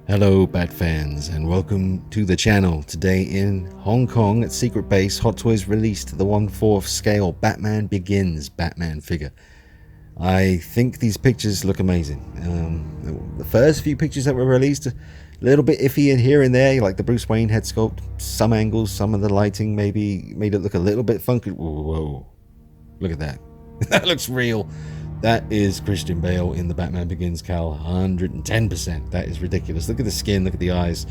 Hello Bat fans and welcome to the channel. Today in Hong Kong at Secret Base, Hot Toys released the 1/4 scale Batman Begins Batman figure. I think these pictures look amazing. The first few pictures that were released, a little bit iffy in here and there, like the Bruce Wayne head sculpt. Some angles, some of the lighting maybe made it look a little bit funky. Whoa, look at that. That looks real. That is Christian Bale in the Batman Begins cowl, 110%. That is ridiculous. Look at the skin, look at the eyes.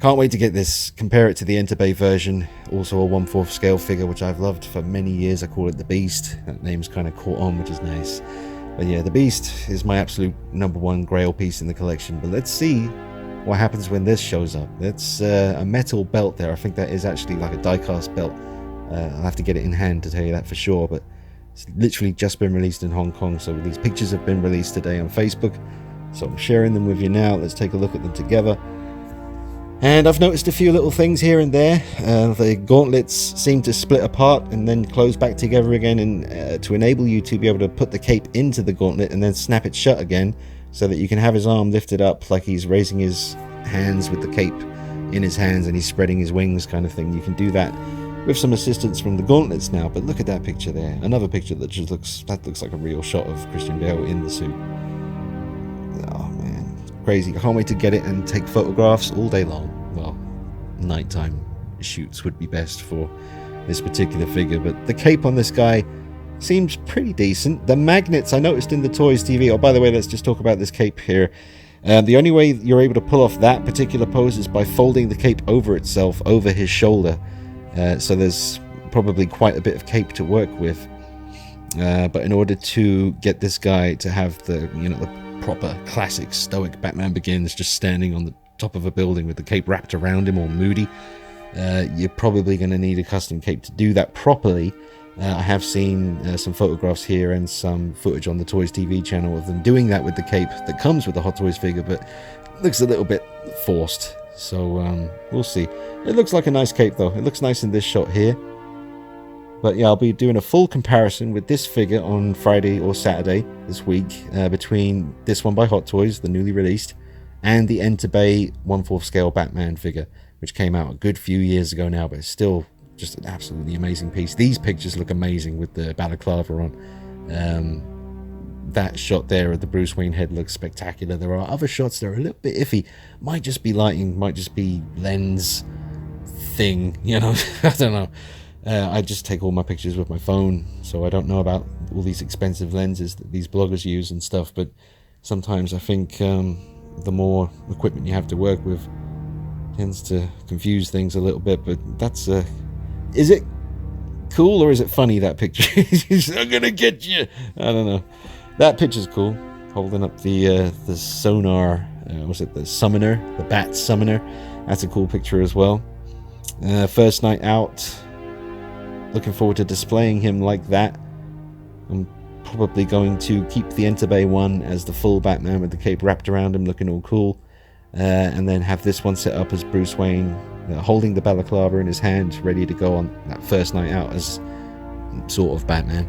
Can't wait to get this, compare it to the Enter Bay version, also a 1/4 scale figure, which I've loved for many years. I call it the Beast. That name's kind of caught on, which is nice. But yeah, the Beast is my absolute #1 grail piece in the collection. But let's see what happens when this shows up. That's a metal belt there. I think that is actually like a die-cast belt. I'll have to get it in hand to tell you that for sure, but it's literally just been released in Hong Kong, so these pictures have been released today on Facebook, so I'm sharing them with you now. Let's take a look at them together. And I've noticed a few little things here and there. The gauntlets seem to split apart and then close back together again, and to enable you to be able to put the cape into the gauntlet and then snap it shut again, so that you can have his arm lifted up like he's raising his hands with the cape in his hands and he's spreading his wings kind of thing. You can do that with some assistance from the gauntlets now. But look at that picture there. Another picture that just looks like a real shot of Christian Bale in the suit. Oh man, crazy. I can't wait to get it and take photographs all day long. Well, nighttime shoots would be best for this particular figure, but the cape on this guy seems pretty decent. The magnets I noticed in the Toys TV. Oh, by the way, let's just talk about this cape here. The only way you're able to pull off that particular pose is by folding the cape over itself, over his shoulder. So there's probably quite a bit of cape to work with, but in order to get this guy to have the proper classic stoic Batman Begins, just standing on the top of a building with the cape wrapped around him, all moody, you're probably going to need a custom cape to do that properly. I have seen some photographs here and some footage on the Toys TV channel of them doing that with the cape that comes with the Hot Toys figure, but it looks a little bit forced. So we'll see. It looks like a nice cape though. It looks nice in this shot here. But yeah, I'll be doing a full comparison with this figure on Friday or Saturday this week, between this one by Hot Toys, the newly released, and the Enter Bay 1/4 scale Batman figure, which came out a good few years ago now, but it's still just an absolutely amazing piece. These pictures look amazing with the balaclava on. That shot there of the Bruce Wayne head looks spectacular. There are other shots that are a little bit iffy. Might just be lighting, might just be lens thing, I don't know. I just take all my pictures with my phone, so I don't know about all these expensive lenses that these bloggers use and stuff, but sometimes I think the more equipment you have to work with tends to confuse things a little bit. But that's is it cool or is it funny, that picture? I'm gonna get you. I don't know. That picture's cool, holding up the sonar, was it the summoner, the bat summoner? That's a cool picture as well. First night out, looking forward to displaying him like that. I'm probably going to keep the Enter Bay one as the full Batman with the cape wrapped around him, looking all cool, and then have this one set up as Bruce Wayne, holding the balaclava in his hand, ready to go on that first night out as sort of Batman.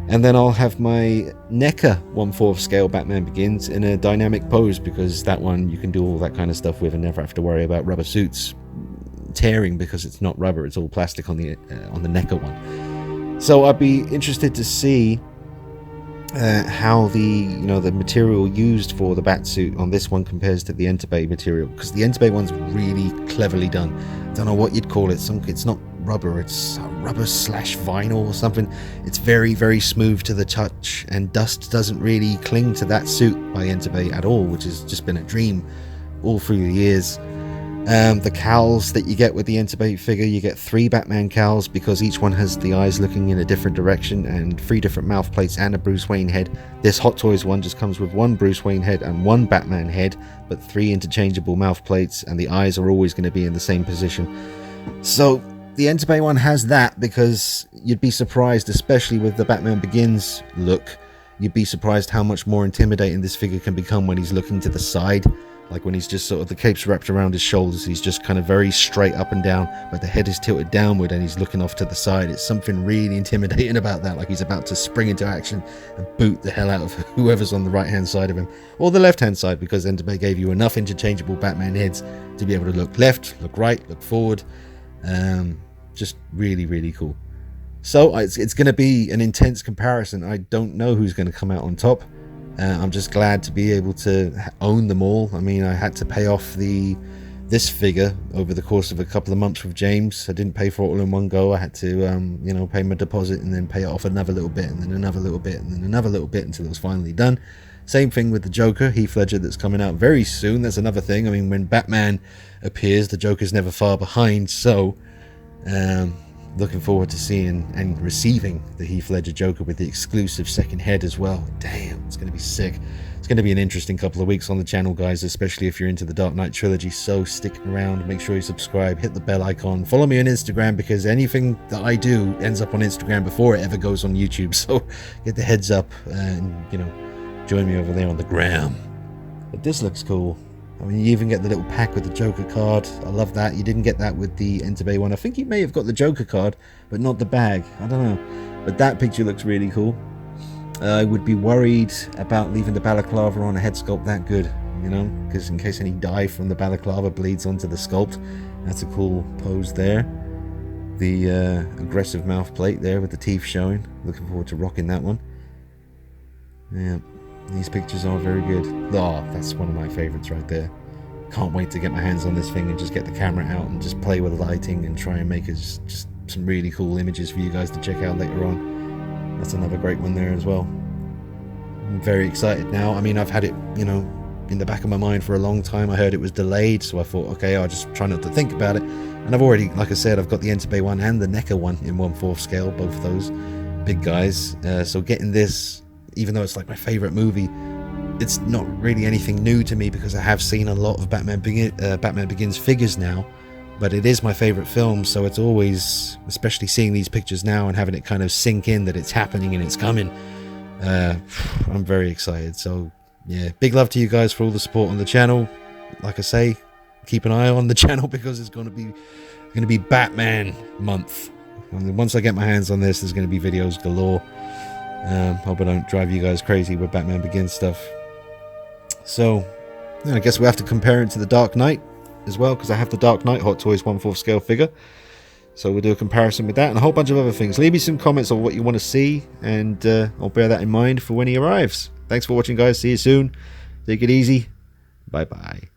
And then I'll have my NECA 1/4 scale Batman Begins in a dynamic pose, because that one you can do all that kind of stuff with and never have to worry about rubber suits tearing, because it's not rubber, it's all plastic on the NECA one. So I'd be interested to see how the material used for the Batsuit on this one compares to the Enter Bay material, because the Enter Bay one's really cleverly done. Don't know what you'd call it. It's not rubber, it's rubber / vinyl or something. It's very, very smooth to the touch, and dust doesn't really cling to that suit by Enter Bay at all, which has just been a dream all through the years. The cowls that you get with the Enter Bay figure, you get 3 Batman cowls, because each one has the eyes looking in a different direction, and 3 different mouth plates and a Bruce Wayne head. This Hot Toys one just comes with 1 Bruce Wayne head and 1 Batman head, but 3 interchangeable mouth plates, and the eyes are always going to be in the same position. So the Enter Bay one has that, because you'd be surprised, especially with the Batman Begins look, you'd be surprised how much more intimidating this figure can become when he's looking to the side. Like when he's just sort of, the cape's wrapped around his shoulders, he's just kind of very straight up and down, but the head is tilted downward and he's looking off to the side. It's something really intimidating about that, like he's about to spring into action and boot the hell out of whoever's on the right hand side of him, or the left hand side, because Entebbe gave you enough interchangeable Batman heads to be able to look left, look right, look forward. Just really, really cool. So it's going to be an intense comparison. I don't know who's going to come out on top. I'm just glad to be able to own them all. I mean, I had to pay off this figure over the course of a couple of months with James. I didn't pay for it all in one go. I had to, you know, pay my deposit and then pay it off another little bit, and then another little bit, and then another little bit until it was finally done. Same thing with the Joker, Heath Ledger, that's coming out very soon. That's another thing. I mean, when Batman appears, the Joker's never far behind. So, looking forward to seeing and receiving the Heath Ledger Joker with the exclusive second head as well. Damn, it's going to be sick. It's going to be an interesting couple of weeks on the channel, guys, especially if you're into the Dark Knight trilogy. So stick around, make sure you subscribe, hit the bell icon, follow me on Instagram, because anything that I do ends up on Instagram before it ever goes on YouTube. So get the heads up and, you know, join me over there on the gram. But this looks cool. I mean, you even get the little pack with the Joker card. I love that. You didn't get that with the Entebbe one. I think you may have got the Joker card, but not the bag. I don't know. But that picture looks really cool. I would be worried about leaving the balaclava on a head sculpt that good, you know, because in case any dye from the balaclava bleeds onto the sculpt. That's a cool pose there. The aggressive mouth plate there with the teeth showing. Looking forward to rocking that one. Yeah. These pictures are very good. Oh, that's one of my favorites right there. Can't wait to get my hands on this thing and just get the camera out and just play with the lighting and try and make just some really cool images for you guys to check out later on. That's another great one there as well. I'm very excited now. I mean, I've had it, you know, in the back of my mind for a long time. I heard it was delayed, so I thought, okay, I'll just try not to think about it. And I've already, like I said, I've got the Entebbe one and the NECA one in 1/4 scale, both of those big guys. So getting this, even though it's like my favorite movie, it's not really anything new to me because I have seen a lot of Batman Begins figures now, but it is my favorite film, so it's always, especially seeing these pictures now and having it kind of sink in that it's happening and it's coming, I'm very excited. So yeah, big love to you guys for all the support on the channel. Like I say, keep an eye on the channel because it's going to be Batman month. And once I get my hands on this, there's going to be videos galore. Hope I don't drive you guys crazy with Batman Begins stuff. So, I guess we have to compare it to the Dark Knight as well, because I have the Dark Knight Hot Toys 1/4 scale figure. So we'll do a comparison with that and a whole bunch of other things. Leave me some comments on what you want to see, and I'll bear that in mind for when he arrives. Thanks for watching, guys. See you soon. Take it easy. Bye-bye.